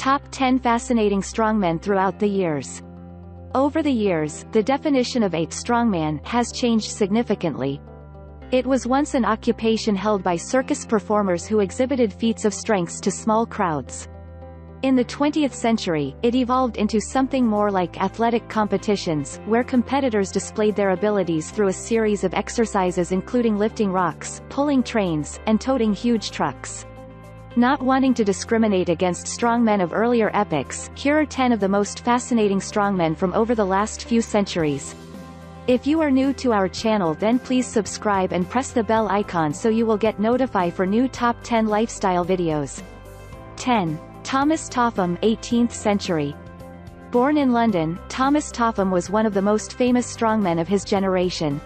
Top 10 Fascinating Strongmen Throughout the Years. Over the years, the definition of a strongman has changed significantly. It was once an occupation held by circus performers who exhibited feats of strength to small crowds. In the 20th century, it evolved into something more like athletic competitions, where competitors displayed their abilities through a series of exercises including lifting rocks, pulling trains, and toting huge trucks. Not wanting to discriminate against strongmen of earlier epochs, here are 10 of the most fascinating strongmen from over the last few centuries. If you are new to our channel, then please subscribe and press the bell icon so you will get notified for new top 10 lifestyle videos. 10. Thomas Topham, 18th century. Born in London, Thomas Topham was one of the most famous strongmen of his generation.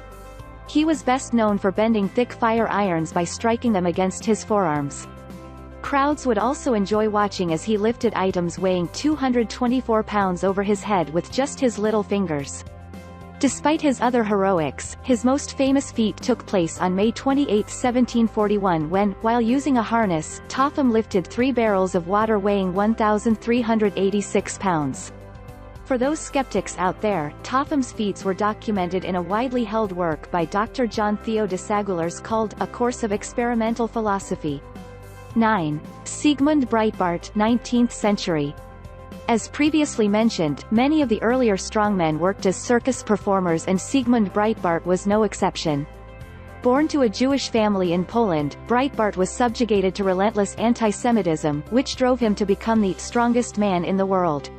He was best known for bending thick fire irons by striking them against his forearms. Crowds would also enjoy watching as he lifted items weighing 224 pounds over his head with just his little fingers. Despite his other heroics, his most famous feat took place on May 28, 1741 when, while using a harness, Topham lifted 3 barrels of water weighing 1,386 pounds. For those skeptics out there, Topham's feats were documented in a widely held work by Dr. John Theo de Sagulars called A Course of Experimental Philosophy. 9. Siegmund Breitbart, 19th century. As previously mentioned, many of the earlier strongmen worked as circus performers, and Siegmund Breitbart was no exception. Born to a Jewish family in Poland, Breitbart was subjugated to relentless anti-Semitism, which drove him to become the strongest man in the world.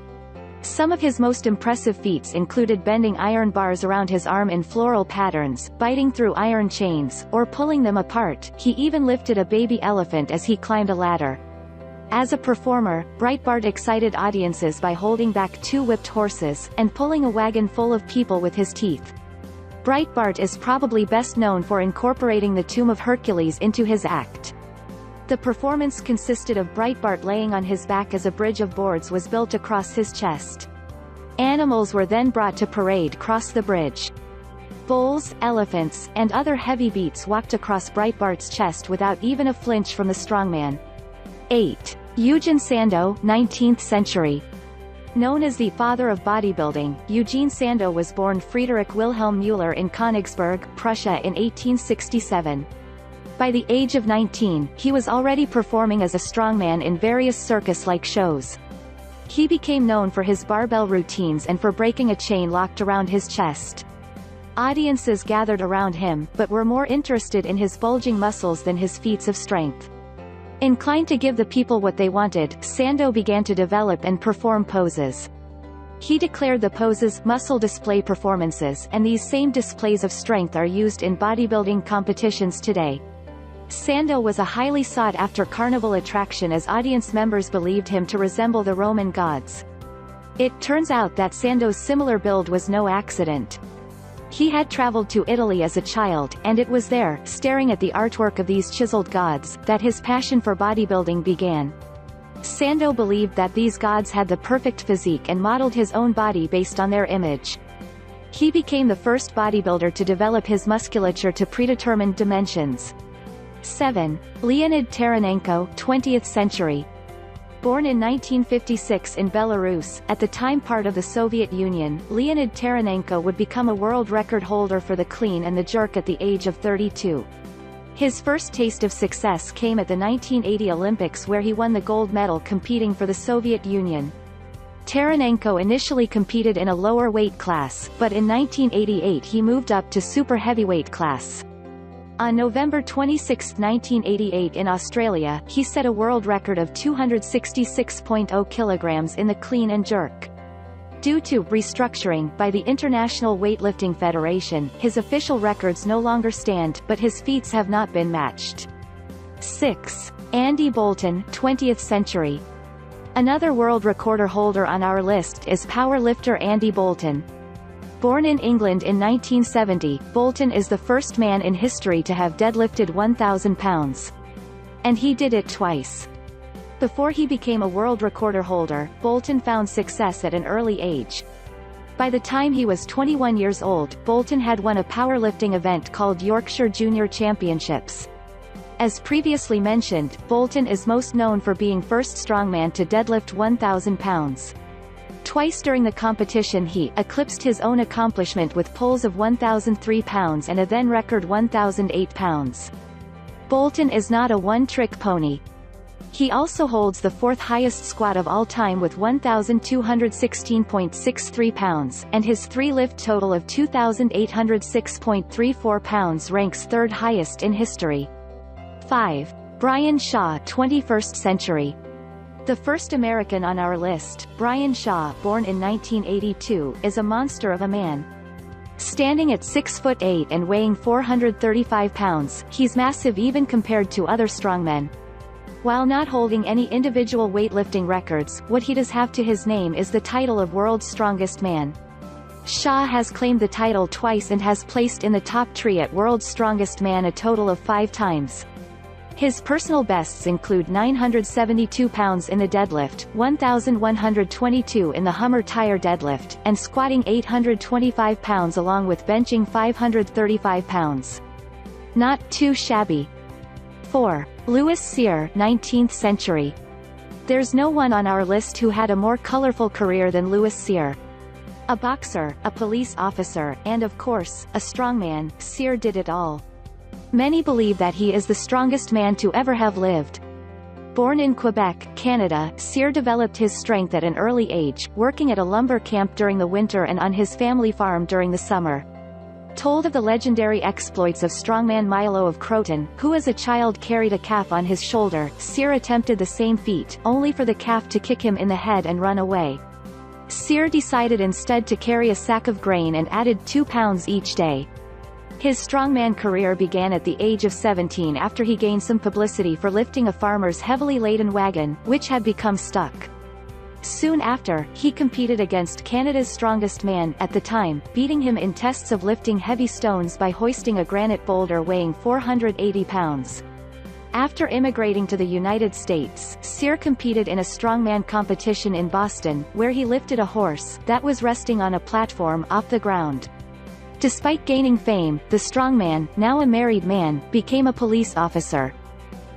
Some of his most impressive feats included bending iron bars around his arm in floral patterns, biting through iron chains, or pulling them apart. He even lifted a baby elephant as he climbed a ladder. As a performer, Breitbart excited audiences by holding back 2 whipped horses, and pulling a wagon full of people with his teeth. Breitbart is probably best known for incorporating the tomb of Hercules into his act. The performance consisted of Breitbart laying on his back as a bridge of boards was built across his chest. Animals were then brought to parade across the bridge. Bulls, elephants, and other heavy beasts walked across Breitbart's chest without even a flinch from the strongman. 8. Eugen Sandow, 19th century. Known as the father of bodybuilding, Eugen Sandow was born Friedrich Wilhelm Müller in Königsberg, Prussia in 1867. By the age of 19, he was already performing as a strongman in various circus-like shows. He became known for his barbell routines and for breaking a chain locked around his chest. Audiences gathered around him, but were more interested in his bulging muscles than his feats of strength. Inclined to give the people what they wanted, Sandow began to develop and perform poses. He declared the poses muscle display performances, and these same displays of strength are used in bodybuilding competitions today. Sandow was a highly sought-after carnival attraction as audience members believed him to resemble the Roman gods. It turns out that Sandow's similar build was no accident. He had traveled to Italy as a child, and it was there, staring at the artwork of these chiseled gods, that his passion for bodybuilding began. Sandow believed that these gods had the perfect physique and modeled his own body based on their image. He became the first bodybuilder to develop his musculature to predetermined dimensions. 7. Leonid Taranenko, 20th century. Born in 1956 in Belarus, at the time part of the Soviet Union, Leonid Taranenko would become a world record holder for the clean and the jerk at the age of 32. His first taste of success came at the 1980 Olympics, where he won the gold medal competing for the Soviet Union. Taranenko initially competed in a lower weight class, but in 1988 he moved up to super heavyweight class. On November 26, 1988 in Australia, he set a world record of 266.0 kilograms in the clean and jerk. Due to restructuring by the International Weightlifting Federation, his official records no longer stand, but his feats have not been matched. 6. Andy Bolton, 20th century. Another world record holder on our list is powerlifter Andy Bolton. Born in England in 1970, Bolton is the first man in history to have deadlifted 1,000 pounds. And he did it twice. Before he became a world record holder, Bolton found success at an early age. By the time he was 21 years old, Bolton had won a powerlifting event called Yorkshire Junior Championships. As previously mentioned, Bolton is most known for being first strongman to deadlift 1,000 pounds. Twice during the competition he eclipsed his own accomplishment with pulls of 1,003 pounds and a then record 1,008 pounds. Bolton is not a one-trick pony. He also holds the fourth highest squat of all time with 1,216.63 pounds, and his three-lift total of 2,806.34 pounds ranks third highest in history. 5. Brian Shaw, 21st century. The first American on our list, Brian Shaw, born in 1982, is a monster of a man. Standing at 6'8" and weighing 435 pounds, he's massive even compared to other strongmen. While not holding any individual weightlifting records, what he does have to his name is the title of World's Strongest Man. Shaw has claimed the title twice and has placed in the top three at World's Strongest Man a total of 5 times. His personal bests include 972 pounds in the deadlift, 1,122 in the Hummer tire deadlift, and squatting 825 pounds along with benching 535 pounds. Not too shabby. 4. Louis Cyr, 19th century. There's no one on our list who had a more colorful career than Louis Cyr. A boxer, a police officer, and of course, a strongman, Cyr did it all. Many believe that he is the strongest man to ever have lived. Born in Quebec, Canada, Cyr developed his strength at an early age, working at a lumber camp during the winter and on his family farm during the summer. Told of the legendary exploits of strongman Milo of Croton, who as a child carried a calf on his shoulder, Cyr attempted the same feat, only for the calf to kick him in the head and run away. Cyr decided instead to carry a sack of grain and added 2 pounds each day. His strongman career began at the age of 17 after he gained some publicity for lifting a farmer's heavily laden wagon, which had become stuck. Soon after, he competed against Canada's strongest man at the time, beating him in tests of lifting heavy stones by hoisting a granite boulder weighing 480 pounds. After immigrating to the United States, Cyr competed in a strongman competition in Boston, where he lifted a horse that was resting on a platform off the ground. Despite gaining fame, the strongman, now a married man, became a police officer.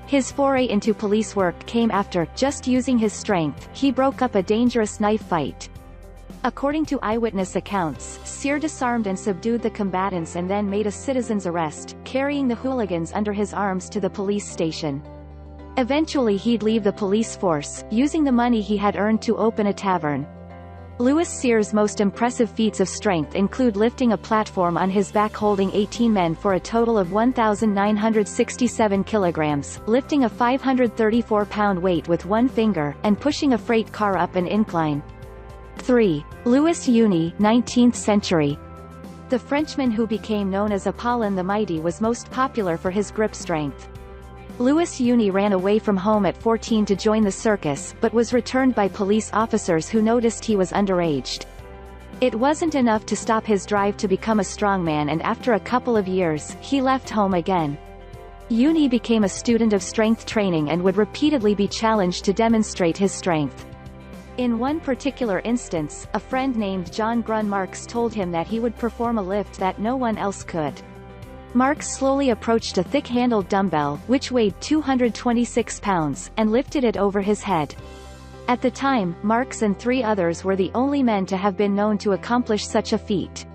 His foray into police work came after, just using his strength, he broke up a dangerous knife fight. According to eyewitness accounts, Cyr disarmed and subdued the combatants and then made a citizen's arrest, carrying the hooligans under his arms to the police station. Eventually he'd leave the police force, using the money he had earned to open a tavern. Louis Cyr's most impressive feats of strength include lifting a platform on his back holding 18 men for a total of 1,967 kilograms, lifting a 534-pound weight with one finger, and pushing a freight car up an incline. 3. Louis Uni, 19th century. The Frenchman who became known as Apollon the Mighty was most popular for his grip strength. Louis Uni ran away from home at 14 to join the circus, but was returned by police officers who noticed he was underaged. It wasn't enough to stop his drive to become a strongman, and after a couple of years, he left home again. Uni became a student of strength training and would repeatedly be challenged to demonstrate his strength. In one particular instance, a friend named John Grun Marks told him that he would perform a lift that no one else could. Marks slowly approached a thick-handled dumbbell, which weighed 226 pounds, and lifted it over his head. At the time, Marks and 3 others were the only men to have been known to accomplish such a feat.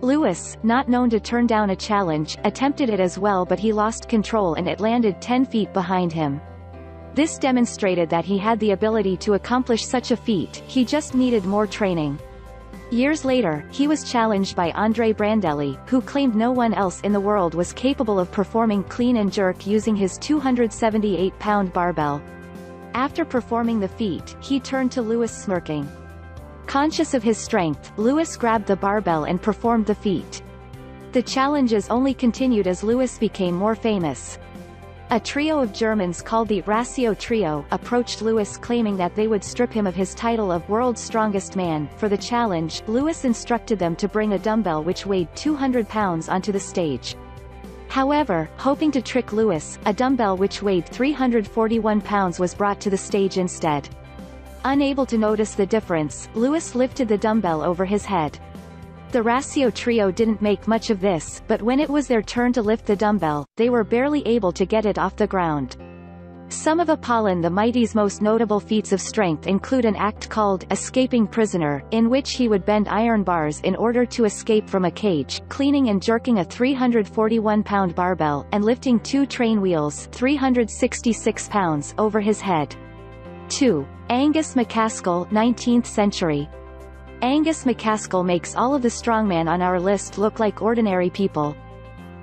Louis, not known to turn down a challenge, attempted it as well, but he lost control and it landed 10 feet behind him. This demonstrated that he had the ability to accomplish such a feat, he just needed more training. Years later, he was challenged by Andre Brandelli, who claimed no one else in the world was capable of performing clean and jerk using his 278-pound barbell. After performing the feat, he turned to Louis smirking. Conscious of his strength, Louis grabbed the barbell and performed the feat. The challenges only continued as Louis became more famous. A trio of Germans called the Ratio Trio approached Louis claiming that they would strip him of his title of World's Strongest Man. For the challenge, Louis instructed them to bring a dumbbell which weighed 200 pounds onto the stage. However, hoping to trick Louis, a dumbbell which weighed 341 pounds was brought to the stage instead. Unable to notice the difference, Louis lifted the dumbbell over his head. The Ratio trio didn't make much of this, but when it was their turn to lift the dumbbell, they were barely able to get it off the ground. Some of Apollon the Mighty's most notable feats of strength include an act called escaping prisoner, in which he would bend iron bars in order to escape from a cage, cleaning and jerking a 341-pound barbell, and lifting 2 train wheels 366 pounds over his head. 2. Angus MacAskill, 19th century. Angus MacAskill makes all of the strongmen on our list look like ordinary people.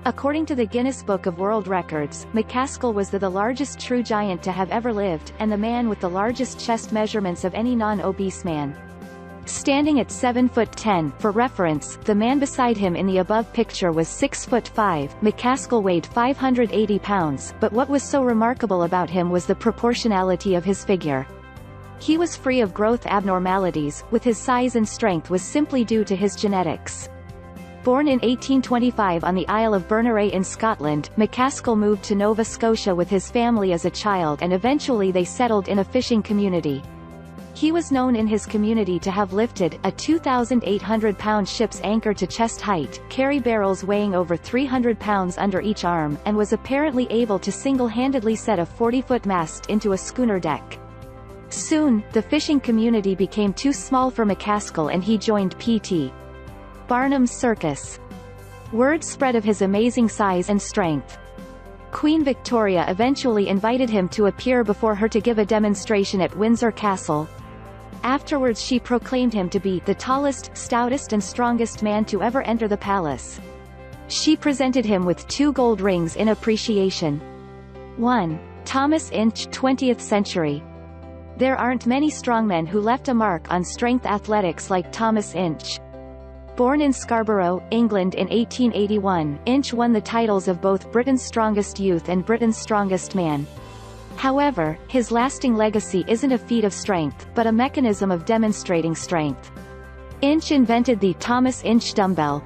According to the Guinness Book of World Records, MacAskill was the largest true giant to have ever lived, and the man with the largest chest measurements of any non-obese man. Standing at 7'10", for reference, the man beside him in the above picture was 6'5". MacAskill weighed 580 pounds, but what was so remarkable about him was the proportionality of his figure. He was free of growth abnormalities, with his size and strength was simply due to his genetics. Born in 1825 on the Isle of Berneray in Scotland, MacAskill moved to Nova Scotia with his family as a child and eventually they settled in a fishing community. He was known in his community to have lifted a 2,800-pound ship's anchor to chest height, carry barrels weighing over 300 pounds under each arm, and was apparently able to single-handedly set a 40-foot mast into a schooner deck. Soon, the fishing community became too small for MacAskill and he joined P.T. Barnum's circus. Word spread of his amazing size and strength. Queen Victoria eventually invited him to appear before her to give a demonstration at Windsor Castle. Afterwards she proclaimed him to be the tallest, stoutest and strongest man to ever enter the palace. She presented him with 2 gold rings in appreciation. 1. Thomas Inch, 20th century. There aren't many strongmen who left a mark on strength athletics like Thomas Inch. Born in Scarborough, England in 1881, Inch won the titles of both Britain's Strongest Youth and Britain's Strongest Man. However, his lasting legacy isn't a feat of strength, but a mechanism of demonstrating strength. Inch invented the Thomas Inch dumbbell.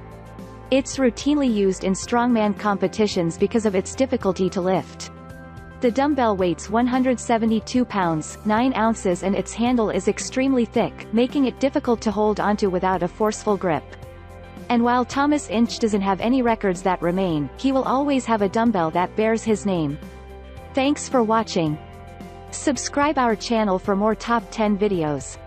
It's routinely used in strongman competitions because of its difficulty to lift. The dumbbell weighs 172 pounds, 9 ounces and its handle is extremely thick, making it difficult to hold onto without a forceful grip. And while Thomas Inch doesn't have any records that remain, he will always have a dumbbell that bears his name. Thanks for watching. Subscribe our channel for more top 10 videos.